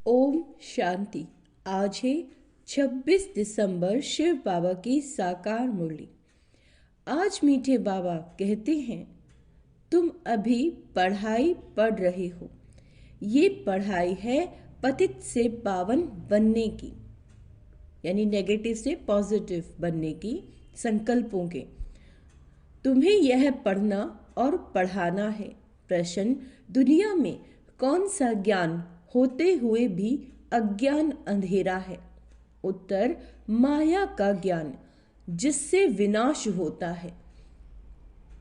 ओम शांति। आज है 26 दिसंबर, शिव बाबा की साकार मुरली। आज मीठे बाबा कहते हैं, तुम अभी पढ़ाई पढ़ रहे हो। ये पढ़ाई है पतित से पावन बनने की, यानी नेगेटिव से पॉजिटिव बनने की संकल्पों के। तुम्हें यह पढ़ना और पढ़ाना है। प्रश्न, दुनिया में कौन सा ज्ञान होते हुए भी अज्ञान अंधेरा है? उत्तर, माया का ज्ञान जिससे विनाश होता है।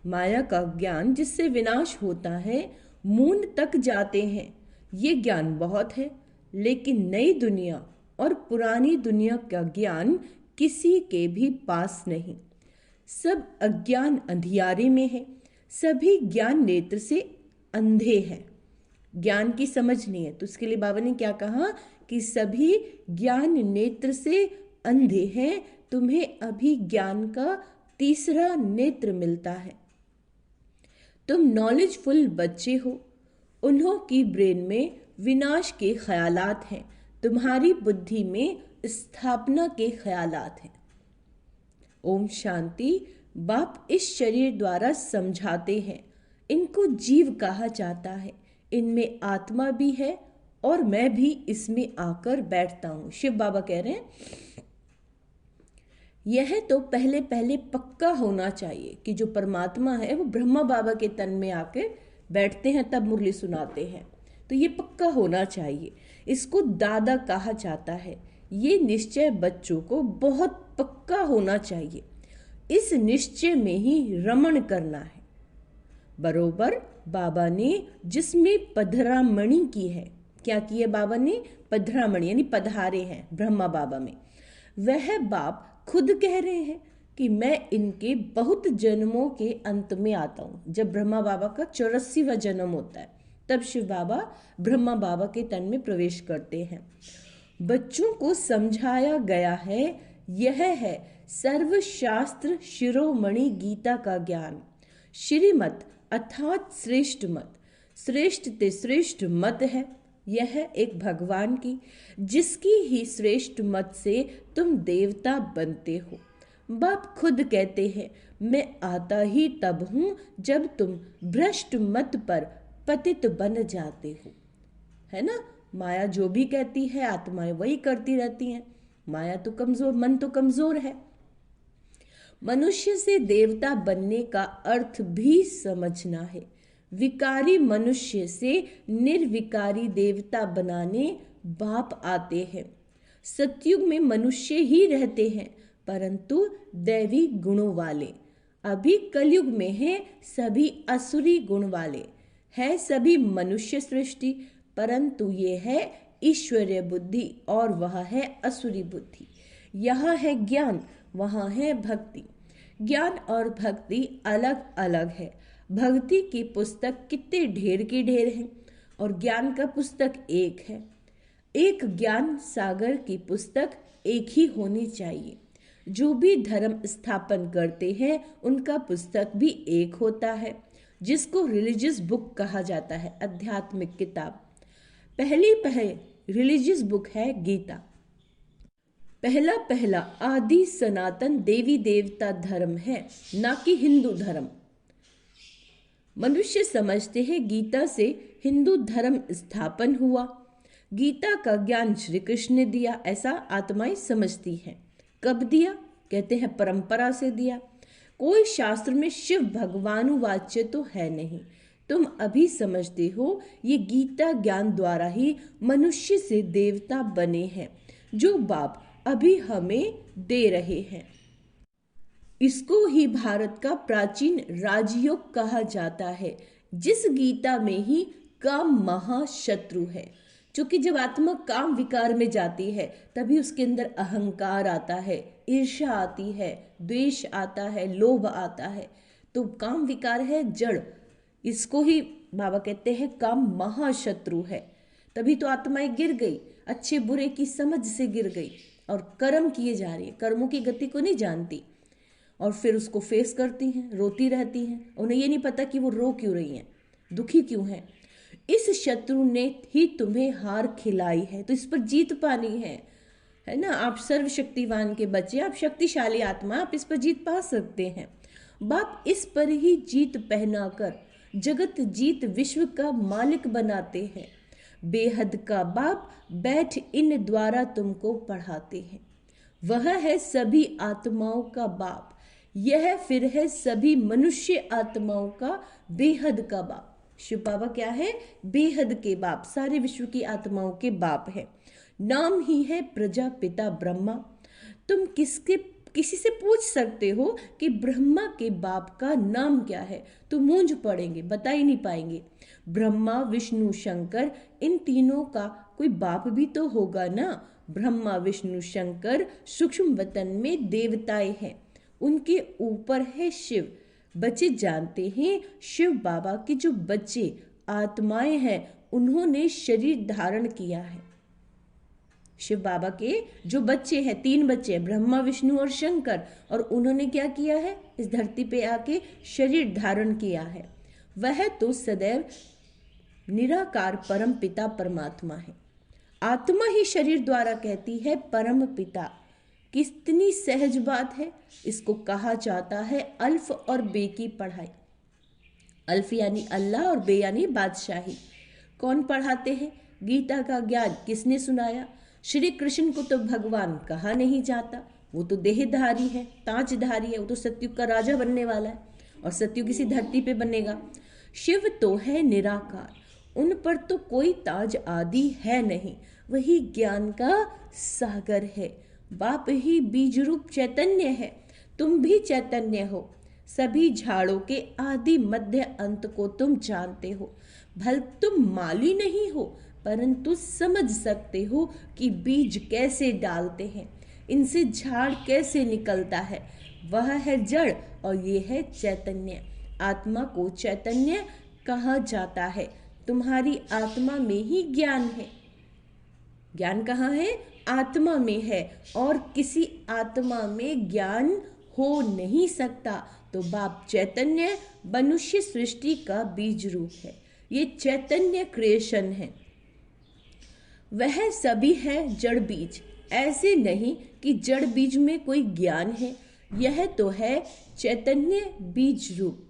माया का ज्ञान जिससे विनाश होता है, मून तक जाते हैं। ये ज्ञान बहुत है, लेकिन नई दुनिया और पुरानी दुनिया का ज्ञान किसी के भी पास नहीं। सब अज्ञान अंधियारे में है। सभी ज्ञान नेत्र से अंधे हैं। ज्ञान की समझ नहीं है, तो उसके लिए बाबा ने क्या कहा कि सभी ज्ञान नेत्र से अंधे हैं। तुम्हें अभी ज्ञान का तीसरा नेत्र मिलता है। तुम नॉलेजफुल बच्चे हो। उन्हों की ब्रेन में विनाश के ख्यालात हैं। तुम्हारी बुद्धि में स्थापना के ख्यालात हैं। ओम शांति। बाप इस शरीर द्वारा समझाते हैं। इनको जीव कहा जाता है। इनमें आत्मा भी है और मैं भी इसमें आकर बैठता हूँ। शिव बाबा कह रहे हैं, यह तो पहले पहले पक्का होना चाहिए कि जो परमात्मा है वो ब्रह्मा बाबा के तन में आकर बैठते हैं, तब मुरली सुनाते हैं। तो ये पक्का होना चाहिए। इसको दादा कहा जाता है। ये निश्चय बच्चों को बहुत पक्का होना चाहिए। इस निश्चय में ही रमण करना है। बरोबर बाबा ने जिसमें पधरामणि की है, क्या की है बाबा ने? पधरामणि यानी पधारे हैं ब्रह्मा बाबा में। वह बाप खुद कह रहे हैं कि मैं इनके बहुत जन्मों के अंत में आता हूँ। जब ब्रह्मा बाबा का 84वां जन्म होता है, तब शिव बाबा ब्रह्मा बाबा के तन में प्रवेश करते हैं। बच्चों को समझाया गया है, यह है सर्वशास्त्र शिरोमणि गीता का ज्ञान। श्रीमत अर्थात श्रेष्ठ मत, श्रेष्ठ ते श्रेष्ठ मत है। यह एक भगवान की, जिसकी ही श्रेष्ठ मत से तुम देवता बनते हो। बाप खुद कहते हैं, मैं आता ही तब हूँ जब तुम भ्रष्ट मत पर पतित बन जाते हो। है ना? माया जो भी कहती है, आत्माएं वही करती रहती हैं। माया तो कमजोर, मन तो कमजोर है। मनुष्य से देवता बनने का अर्थ भी समझना है। विकारी मनुष्य से निर्विकारी देवता बनाने बाप आते हैं। सतयुग में मनुष्य ही रहते हैं, परंतु दैवी गुणों वाले। अभी कलयुग में है सभी असुरी गुण वाले। है सभी मनुष्य सृष्टि, परंतु ये है ईश्वरीय बुद्धि और वह है असुरी बुद्धि। यहाँ है ज्ञान, वहाँ है भक्ति। ज्ञान और भक्ति अलग अलग है। भक्ति की पुस्तक कितने ढेर की ढेर हैं और ज्ञान का पुस्तक एक है। एक ज्ञान सागर की पुस्तक एक ही होनी चाहिए। जो भी धर्म स्थापन करते हैं उनका पुस्तक भी एक होता है, जिसको रिलीजियस बुक कहा जाता है, आध्यात्मिक किताब। पहली रिलीजियस बुक है गीता। पहला पहला आदि सनातन देवी देवता धर्म है, ना कि हिंदू धर्म। मनुष्य समझते हैं गीता से हिंदू धर्म स्थापन हुआ। गीता का ज्ञान श्री कृष्ण ने दिया, ऐसा आत्माएं समझती हैं। कब दिया? कहते हैं परंपरा से दिया। कोई शास्त्र में शिव भगवानुवाच्य तो है नहीं। तुम अभी समझते हो ये गीता ज्ञान द्वारा ही मनुष्य से देवता बने हैं, जो बाप अभी हमें दे रहे हैं। इसको ही भारत का प्राचीन राजयोग कहा जाता है, जिस गीता में ही काम महाशत्रु है। क्योंकि जब आत्मा काम विकार में जाती है, तभी उसके अंदर अहंकार आता है, ईर्ष्या आती है, द्वेष आता है, लोभ आता है। तो काम विकार है जड़। इसको ही बाबा कहते हैं काम महाशत्रु है। तभी तो आत्माएं गिर गई, अच्छे बुरे की समझ से गिर गई और कर्म किए जा रही है, कर्मों की गति को नहीं जानती और फिर उसको फेस करती हैं, रोती रहती हैं। उन्हें ये नहीं पता कि वो रो क्यों रही हैं, दुखी क्यों हैं। इस शत्रु ने ही तुम्हें हार खिलाई है, तो इस पर जीत पानी है ना। आप सर्वशक्तिवान के बच्चे, आप शक्तिशाली आत्मा, आप इस पर जीत पा सकते हैं। बाप इस पर ही जीत पहनाकर जगत जीत विश्व का मालिक बनाते हैं। बेहद का बाप बैठ इन द्वारा तुमको पढ़ाते हैं। वह है सभी आत्माओं का बाप, यह फिर है सभी मनुष्य आत्माओं का बेहद का बाप। शिव बाबा क्या है? बेहद के बाप, सारे विश्व की आत्माओं के बाप है। नाम ही है प्रजापिता ब्रह्मा। तुम किसी से पूछ सकते हो कि ब्रह्मा के बाप का नाम क्या है, तो मूंझ पड़ेंगे, बता ही नहीं पाएंगे। ब्रह्मा विष्णु शंकर, इन तीनों का कोई बाप भी तो होगा ना। ब्रह्मा विष्णु शंकर सूक्ष्म वतन में देवताएं हैं, उनके ऊपर है शिव। बच्चे जानते हैं शिव बाबा के जो बच्चे आत्माएं हैं उन्होंने शरीर धारण किया है। शिव बाबा के जो बच्चे हैं, 3 बच्चे हैं, ब्रह्मा विष्णु और शंकर, और उन्होंने क्या किया है? इस धरती पे आके शरीर धारण किया है। वह तो सदैव निराकार परम पिता परमात्मा है। आत्मा ही शरीर द्वारा कहती है परम पिता। कितनी सहज बात है। इसको कहा जाता है अल्फ और बे की पढ़ाई। अल्फ यानी अल्लाह और बे यानी बादशाही। कौन पढ़ाते हैं? गीता का ज्ञान किसने सुनाया? श्री कृष्ण को तो भगवान कहा नहीं जाता, वो तो देहधारी है, ताजधारी है, वो तो सतयुग का राजा बनने वाला है और सतयुग इसी धरती पे बनेगा। शिव तो है निराकार, उन पर तो कोई ताज आदि है नहीं, वही ज्ञान का सागर है। बाप ही बीज रूप चैतन्य है, तुम भी चैतन्य हो। सभी झाड़ों के आदि मध्य अंत को तुम जानते हो। भल तुम माली नहीं हो, परंतु समझ सकते हो कि बीज कैसे डालते हैं, इनसे झाड़ कैसे निकलता है। वह है जड़ और ये है चैतन्य। आत्मा को चैतन्य कहा जाता है। तुम्हारी आत्मा में ही ज्ञान है। ज्ञान कहाँ है? आत्मा में है, और किसी आत्मा में ज्ञान हो नहीं सकता। तो बाप चैतन्य मनुष्य सृष्टि का बीज रूप है। ये चैतन्य क्रिएशन है। वह सभी है जड़ बीज। ऐसे नहीं कि जड़ बीज में कोई ज्ञान है, यह तो है चैतन्य बीज रूप।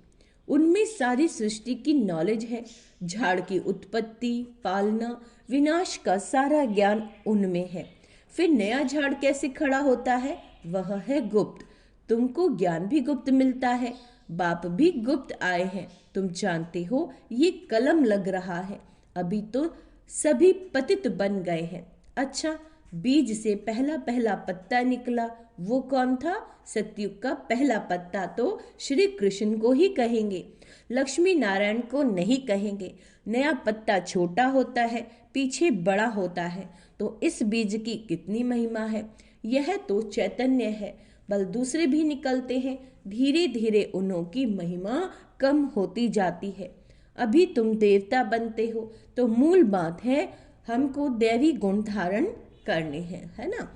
उनमें सारी सृष्टि की नॉलेज है। झाड़ की उत्पत्ति, पालना, विनाश का सारा ज्ञान उनमें है। फिर नया झाड़ कैसे खड़ा होता है? वह है गुप्त। तुमको ज्ञान भी गुप्त मिलता है, बाप भी गुप्त आए हैं। तुम जानते हो ये कलम लग रहा है, अभी तो सभी पतित बन गए हैं। अच्छा, बीज से पहला पहला पत्ता निकला, वो कौन था? सतयुग का पहला पत्ता तो श्री कृष्ण को ही कहेंगे, लक्ष्मी नारायण को नहीं कहेंगे। नया पत्ता छोटा होता है, पीछे बड़ा होता है, तो इस बीज की कितनी महिमा है। यह तो चैतन्य है, बल दूसरे भी निकलते हैं। धीरे धीरे उन्हों की महिमा कम होती जाती है। अभी तुम देवता बनते हो, तो मूल बात है हमको दैवी गुण धारण करने हैं, है ना।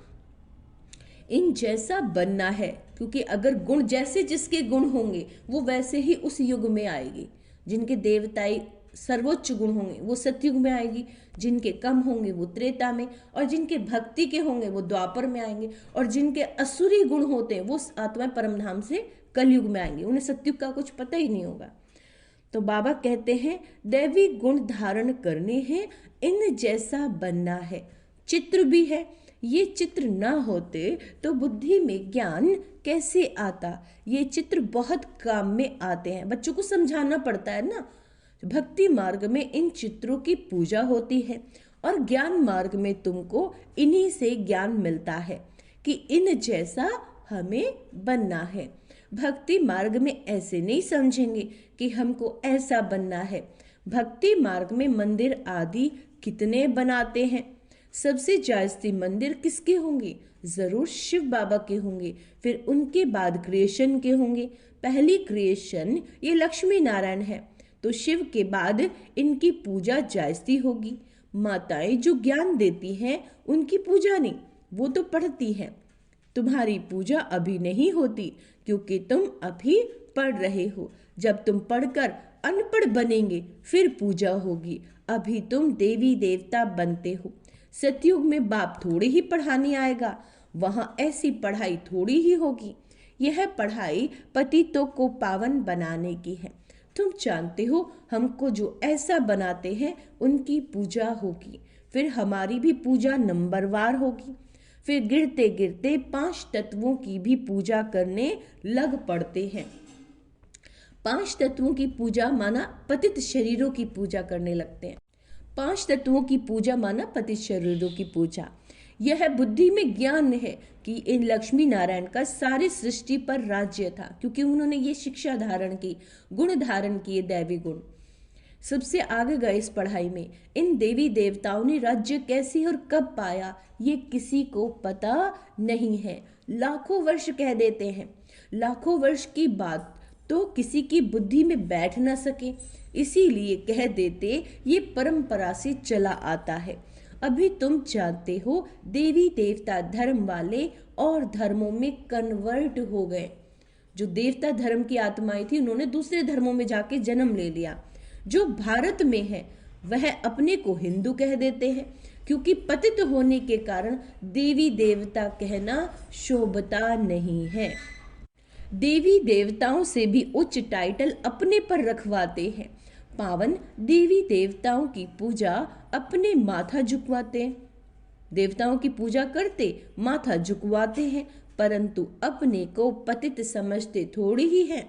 इन जैसा बनना है, क्योंकि अगर गुण जैसे जिसके गुण होंगे वो वैसे ही उस युग में आएगी। जिनके देवताई सर्वोच्च गुण होंगे वो सतयुग में आएगी, जिनके कम होंगे वो त्रेता में, और जिनके भक्ति के होंगे वो द्वापर में आएंगे, और जिनके असुरी गुण होते हैं वो आत्मा परमधाम से कलयुग में आएंगे। उन्हें सतयुग का कुछ पता ही नहीं होगा। तो बाबा कहते हैं दैवी गुण धारण करने हैं, इन जैसा बनना है। चित्र भी है, ये चित्र ना होते तो बुद्धि में ज्ञान कैसे आता। ये चित्र बहुत काम में आते हैं, बच्चों को समझाना पड़ता है ना। भक्ति मार्ग में इन चित्रों की पूजा होती है, और ज्ञान मार्ग में तुमको इन्हीं से ज्ञान मिलता है कि इन जैसा हमें बनना है। भक्ति मार्ग में ऐसे नहीं समझेंगे कि हमको ऐसा बनना है। भक्ति मार्ग में मंदिर आदि कितने बनाते हैं। सबसे जायज़ती मंदिर किसके होंगे? जरूर शिव बाबा के होंगे, फिर उनके बाद क्रिएशन के होंगे। पहली क्रिएशन ये लक्ष्मी नारायण है, तो शिव के बाद इनकी पूजा जायज़ती होगी। माताएं जो ज्ञान देती हैं उनकी पूजा नहीं, वो तो पढ़ती हैं। तुम्हारी पूजा अभी नहीं होती, क्योंकि तुम अभी पढ़ रहे हो। जब तुम पढ़कर अनपढ़ बनेंगे फिर पूजा होगी। अभी तुम देवी देवता बनते हो। सतयुग में बाप थोड़ी ही पढ़ाने आएगा, वहां ऐसी पढ़ाई थोड़ी ही होगी। यह पढ़ाई पतितों को पावन बनाने की है। तुम जानते हो हमको जो ऐसा बनाते हैं उनकी पूजा होगी, फिर हमारी भी पूजा नंबरवार होगी। फिर गिरते गिरते 5 तत्वों की भी पूजा करने लग पड़ते हैं। 5 तत्वों की पूजा माना पतित शरीरों की पूजा करने लगते हैं। 5 तत्वों की पूजा माना पतित शरीरों की पूजा। यह बुद्धि में ज्ञान है कि इन लक्ष्मी नारायण का सारी सृष्टि पर राज्य था, क्योंकि उन्होंने ये शिक्षा धारण की, गुण धारण किए, दैवी गुण। सबसे आगे गए इस पढ़ाई में। इन देवी देवताओं ने राज्य कैसे और कब पाया ये किसी को पता नहीं है। लाखों वर्ष कह देते हैं। लाखों वर्ष की बात तो किसी की बुद्धि में बैठ न सके, इसीलिए कह देते ये परंपरा से चला आता है। अभी तुम जानते हो देवी देवता धर्म वाले और धर्मों में कन्वर्ट हो गए। जो देवता धर्म की आत्माएं थी उन्होंने दूसरे धर्मों में जाके जन्म ले लिया। जो भारत में है वह अपने को हिंदू कह देते हैं, क्योंकि पतित होने के कारण देवी देवता कहना शोभता नहीं है। देवी देवताओं से भी उच्च टाइटल अपने पर रखवाते हैं। पावन देवी देवताओं की पूजा अपने माथा झुकवाते हैं। देवताओं की पूजा करते माथा झुकवाते हैं, परंतु अपने को पतित समझते थोड़ी ही है।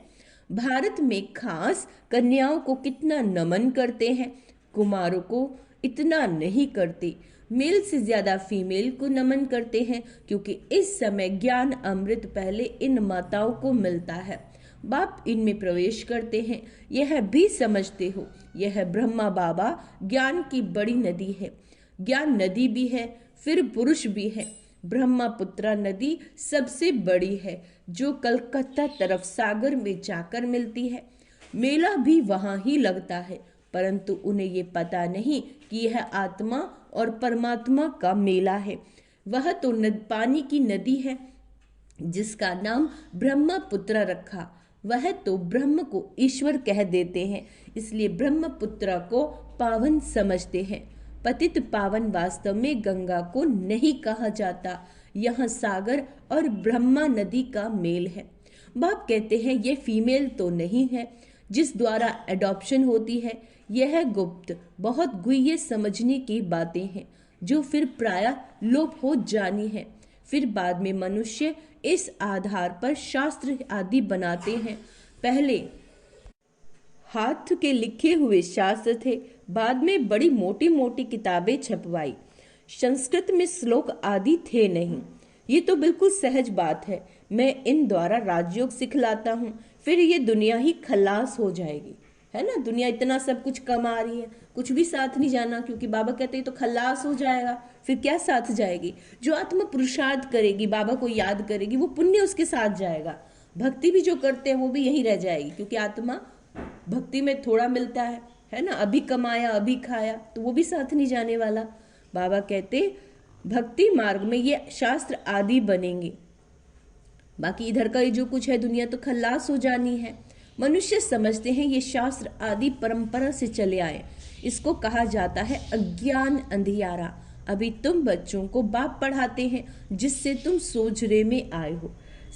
भारत में खास कन्याओं को कितना नमन करते हैं, कुमारों को इतना नहीं करते। मेल से ज्यादा फीमेल को नमन करते हैं, क्योंकि इस समय ज्ञान अमृत पहले इन माताओं को मिलता है। बाप इनमें प्रवेश करते हैं। यह भी समझते हो यह ब्रह्मा बाबा ज्ञान की बड़ी नदी है। ज्ञान नदी भी है, फिर पुरुष भी है। ब्रह्मपुत्रा नदी सबसे बड़ी है, जो कलकत्ता तरफ सागर में जाकर मिलती है। मेला भी वहां ही लगता है, परंतु उन्हें ये पता नहीं कि यह आत्मा और परमात्मा का मेला है। वह तो पानी की नदी है जिसका नाम ब्रह्मपुत्रा रखा। वह तो ब्रह्म को ईश्वर कह देते हैं, इसलिए ब्रह्मपुत्रा को पावन समझते हैं। पतित पावन वास्तव में गंगा को नहीं कहा जाता। यह सागर और ब्रह्मा नदी का मेल है। बाप कहते हैं यह फीमेल तो नहीं है जिस द्वारा एडॉप्शन होती है। यह गुप्त बहुत गुह्य समझने की बातें हैं, जो फिर प्रायः लोप हो जानी है। फिर बाद में मनुष्य इस आधार पर शास्त्र आदि बनाते हैं। पहले हाथ के लिखे हुए शास्त्र थे, बाद में बड़ी मोटी मोटी किताबें छपवाई। संस्कृत में श्लोक आदि थे नहीं। ये तो बिल्कुल सहज बात है। मैं इन द्वारा राजयोग सिखलाता हूँ, फिर ये दुनिया ही खलास हो जाएगी, है ना। दुनिया इतना सब कुछ कमा रही है, कुछ भी साथ नहीं जाना, क्योंकि बाबा कहते हैं तो खलास हो जाएगा। फिर क्या साथ जाएगी? जो आत्मा पुरुषार्थ करेगी, बाबा को याद करेगी, वो पुण्य उसके साथ जाएगा। भक्ति भी जो करते हैं वो भी यही रह जाएगी, क्योंकि आत्मा भक्ति में थोड़ा मिलता है ना। अभी कमाया अभी खाया, तो वो भी साथ नहीं जाने वाला। बाबा कहते भक्ति मार्ग में ये शास्त्र आदि बनेंगे, बाकी इधर का जो कुछ है दुनिया तो खल्लास हो जानी है। मनुष्य समझते हैं ये शास्त्र आदि परंपरा से चले आए। इसको कहा जाता है अज्ञान अंधियारा। अभी तुम बच्चों को बाप पढ़ाते हैं, जिससे तुम सोजरे में आए हो।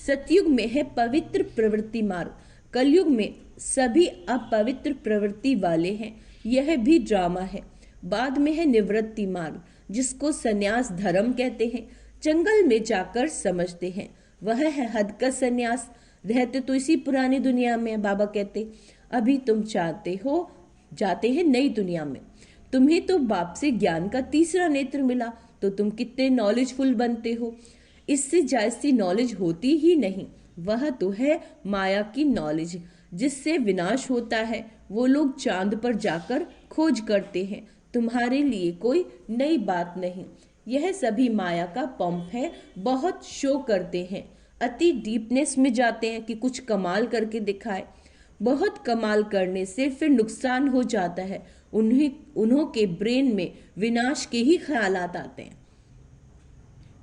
सतयुग में है पवित्र प्रवृत्ति मार्ग, कलयुग में सभी अपवित्र प्रवृत्ति वाले हैं। यह भी ड्रामा है। बाद में है निवृत्ति मार्ग, जिसको संन्यास धर्म कहते हैं। जंगल में जाकर समझते हैं, वह है हद का संन्यास। रहते तो इसी पुरानी दुनिया में, बाबा कहते अभी तुम जाते हैं नई दुनिया में। तुम्हें तो बाप से ज्ञान का तीसरा नेत्र मिला, तो तुम कितने नॉलेजफुल बनते हो। इससे जायज़ी नॉलेज होती ही नहीं। वह तो है माया की नॉलेज, जिससे विनाश होता है। वो लोग चांद पर जाकर खोज करते हैं। तुम्हारे लिए कोई नई बात नहीं। यह सभी माया का पंप है। बहुत शो करते हैं, अति डीपनेस में जाते हैं कि कुछ कमाल करके दिखाए। बहुत कमाल करने से फिर नुकसान हो जाता है। उन्हों के ब्रेन में विनाश के ही ख्यालात आते हैं।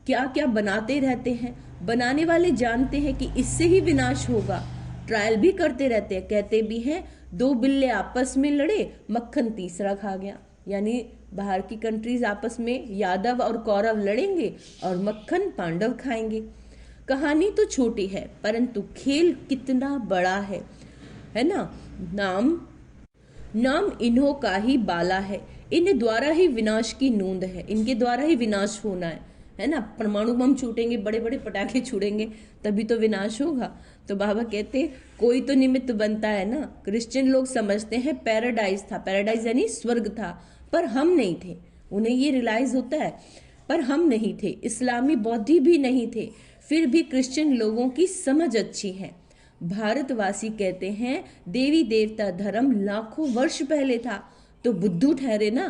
क्या क्या बनाते रहते हैं। बनाने वाले जानते हैं कि इससे ही विनाश होगा, ट्रायल भी करते रहते हैं। कहते भी हैं 2 बिल्ले आपस में लड़े, मक्खन तीसरा खा गया। यानी बाहर की कंट्रीज आपस में यादव और कौरव लड़ेंगे और मक्खन पांडव खाएंगे। कहानी तो छोटी है परंतु खेल कितना बड़ा है ना। नाम इन्हों का ही बाला है, इन द्वारा ही विनाश की नूंद है, इनके द्वारा ही विनाश होना है ना। परमाणु बम छूटेंगे, बड़े बड़े पटाखे छुड़ेंगे, तभी तो विनाश होगा। तो बाबा कहते कोई तो निमित्त बनता है ना। क्रिश्चियन लोग समझते हैं पैराडाइज था, पैराडाइज यानी स्वर्ग था, पर हम नहीं थे। उन्हें ये रियलाइज होता है, पर हम नहीं थे। इस्लामी बौद्धि भी नहीं थे, फिर भी क्रिश्चियन लोगों की समझ अच्छी है। भारतवासी कहते हैं देवी देवता धर्म लाखों वर्ष पहले था, तो बुद्धू ठहरे ना।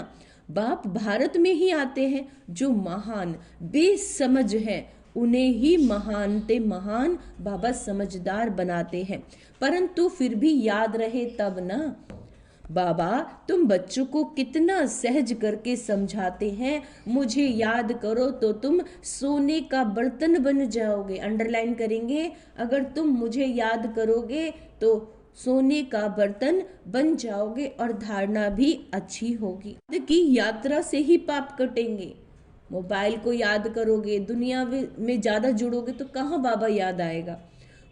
बाप भारत में ही आते हैं, जो महान बेसमझ है उन्हें ही महानते महान बाबा समझदार बनाते हैं। परंतु फिर भी याद रहे तब ना। बाबा तुम बच्चों को कितना सहज करके समझाते हैं, मुझे याद करो तो तुम सोने का बर्तन बन जाओगे। अंडरलाइन करेंगे, अगर तुम मुझे याद करोगे तो सोने का बर्तन बन जाओगे और धारणा भी अच्छी होगी। की यात्रा से ही पाप कटेंगे। मोबाइल को याद करोगे, दुनिया में ज्यादा जुड़ोगे तो कहाँ बाबा याद आएगा।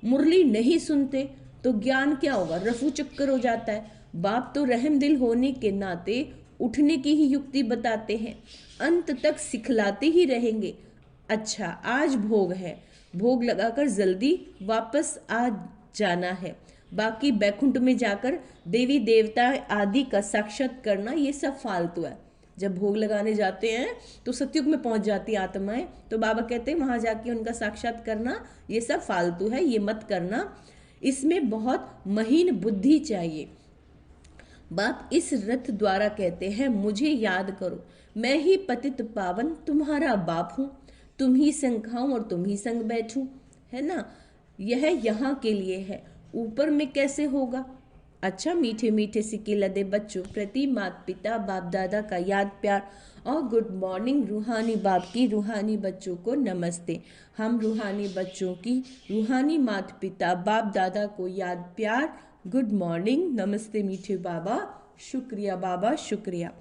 मुरली नहीं सुनते तो ज्ञान क्या होगा, रफू चक्कर हो जाता है। बाप तो रहम दिल होने के नाते उठने की ही युक्ति बताते हैं, अंत तक सिखलाते ही रहेंगे। अच्छा आज भोग है, भोग लगाकर जल्दी वापस आ जाना है। बाकी बैकुंठ में जाकर देवी देवता आदि का साक्षात करना ये सब फालतू है। जब भोग लगाने जाते हैं तो सतयुग में पहुंच जाती आत्माएं, तो बाबा कहते हैं वहां जाके उनका साक्षात करना ये सब फालतू है, ये मत करना। इसमें बहुत महीन बुद्धि चाहिए। बाप इस रथ द्वारा कहते हैं मुझे याद करो, मैं ही पतित पावन तुम्हारा बाप हूं, तुम ही संग खाऊं और तुम ही संग बैठूं, है ना। यह यहाँ के लिए है, ऊपर में कैसे होगा। अच्छा मीठे मीठे सिक्के लदे बच्चों प्रति माता पिता बाप दादा का याद प्यार और गुड मॉर्निंग। रूहानी बाप की रूहानी बच्चों को नमस्ते। हम रूहानी बच्चों की रूहानी माता पिता बाप दादा को याद प्यार, गुड मॉर्निंग, नमस्ते मीठे बाबा, शुक्रिया बाबा शुक्रिया।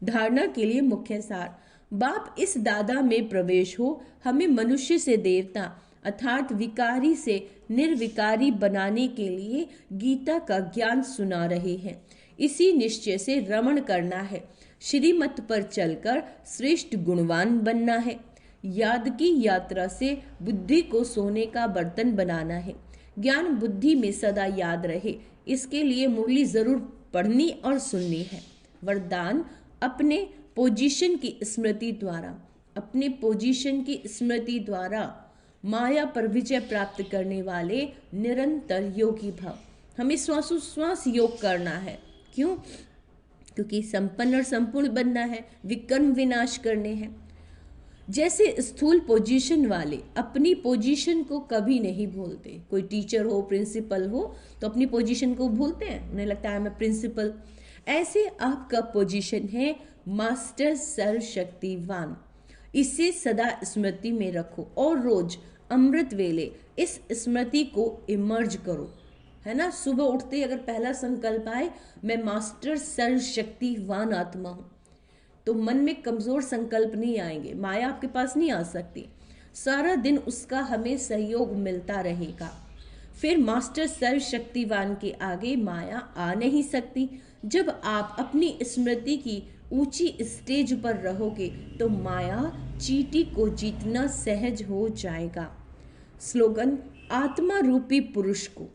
धारणा के लिए मुख्य सार। बाप इस दादा में प्रवेश हो, हमें मनुष्य से देवता अर्थात विकारी से निर्विकारी बनाने के लिए गीता का ज्ञान सुना रहे हैं। इसी निश्चय से रमण करना है, श्रीमत पर चलकर श्रेष्ठ गुणवान बनना है। याद की यात्रा से बुद्धि को सोने का बर्तन बनाना है। ज्ञान बुद्धि में सदा याद रहे, इसके लिए मुरली जरूर पढ़नी और सुननी है। वरदान अपने पोजीशन की स्मृति द्वारा, अपने पोजीशन की स्मृति द्वारा माया पर विजय प्राप्त करने वाले निरंतर योगी भव। हमें श्वासोश्वास योग करना है। क्यों? क्योंकि संपन्न और संपूर्ण बनना है, विकर्म विनाश करने हैं। जैसे स्थूल पोजीशन वाले अपनी पोजीशन को कभी नहीं भूलते। कोई टीचर हो, प्रिंसिपल हो तो अपनी पोजीशन को भूलते हैं, उन्हें लगता है मैं प्रिंसिपल। ऐसे आपका पोजीशन है मास्टर सर्वशक्तिवान। इसे सदा स्मृति में रखो और रोज अमृत वेले इस स्मृति को इमर्ज करो, है ना। सुबह उठते ही अगर पहला संकल्प आए मैं मास्टर सर्वशक्तिवान आत्मा हूं, तो मन में कमजोर संकल्प नहीं आएंगे, माया आपके पास नहीं आ सकती। सारा दिन उसका हमें सहयोग मिलता रहेगा। फिर मास्टर सर्वशक्तिवान के आगे माया आ नहीं सकती। जब आप अपनी स्मृति की ऊंची स्टेज पर रहोगे तो माया चींटी को जीतना सहज हो जाएगा। स्लोगन, आत्मा रूपी पुरुष को,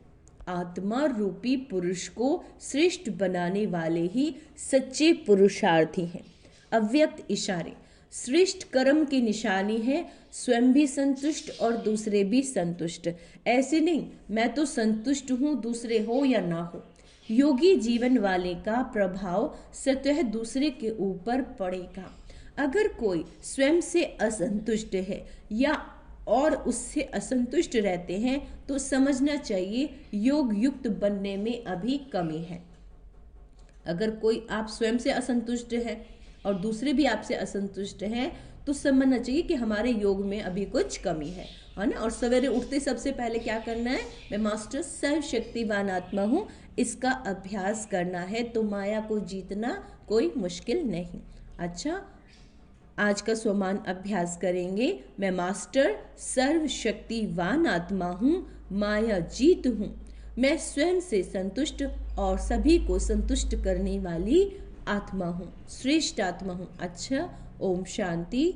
आत्मा रूपी पुरुष को श्रेष्ठ बनाने वाले ही सच्चे पुरुषार्थी हैं। अव्यक्त इशारे, श्रेष्ठ कर्म की निशानी है स्वयं भी संतुष्ट और दूसरे भी संतुष्ट। ऐसे नहीं मैं तो संतुष्ट हूं दूसरे हो या ना हो। योगी जीवन वाले का प्रभाव स्वतः दूसरे के ऊपर पड़ेगा। अगर कोई स्वयं से असंतुष्ट है या और उससे असंतुष्ट रहते हैं तो समझना चाहिए योग युक्त बनने में अभी कमी है। अगर कोई आप स्वयं से असंतुष्ट है और दूसरे भी आपसे असंतुष्ट हैं तो समझना चाहिए कि हमारे योग में अभी कुछ कमी है ना। और सवेरे उठते सबसे पहले क्या करना है, मैं मास्टर सर्वशक्तिवान आत्मा हूँ, इसका अभ्यास करना है, तो माया को जीतना कोई मुश्किल नहीं। अच्छा, आज का स्वमान अभ्यास करेंगे। मैं मास्टर सर्वशक्तिवान आत्मा हूँ, माया जीत हूँ, मैं स्वयं से संतुष्ट और सभी को संतुष्ट करने वाली आत्मा हूँ, श्रेष्ठ आत्मा हूँ। अच्छा, ओम शांति।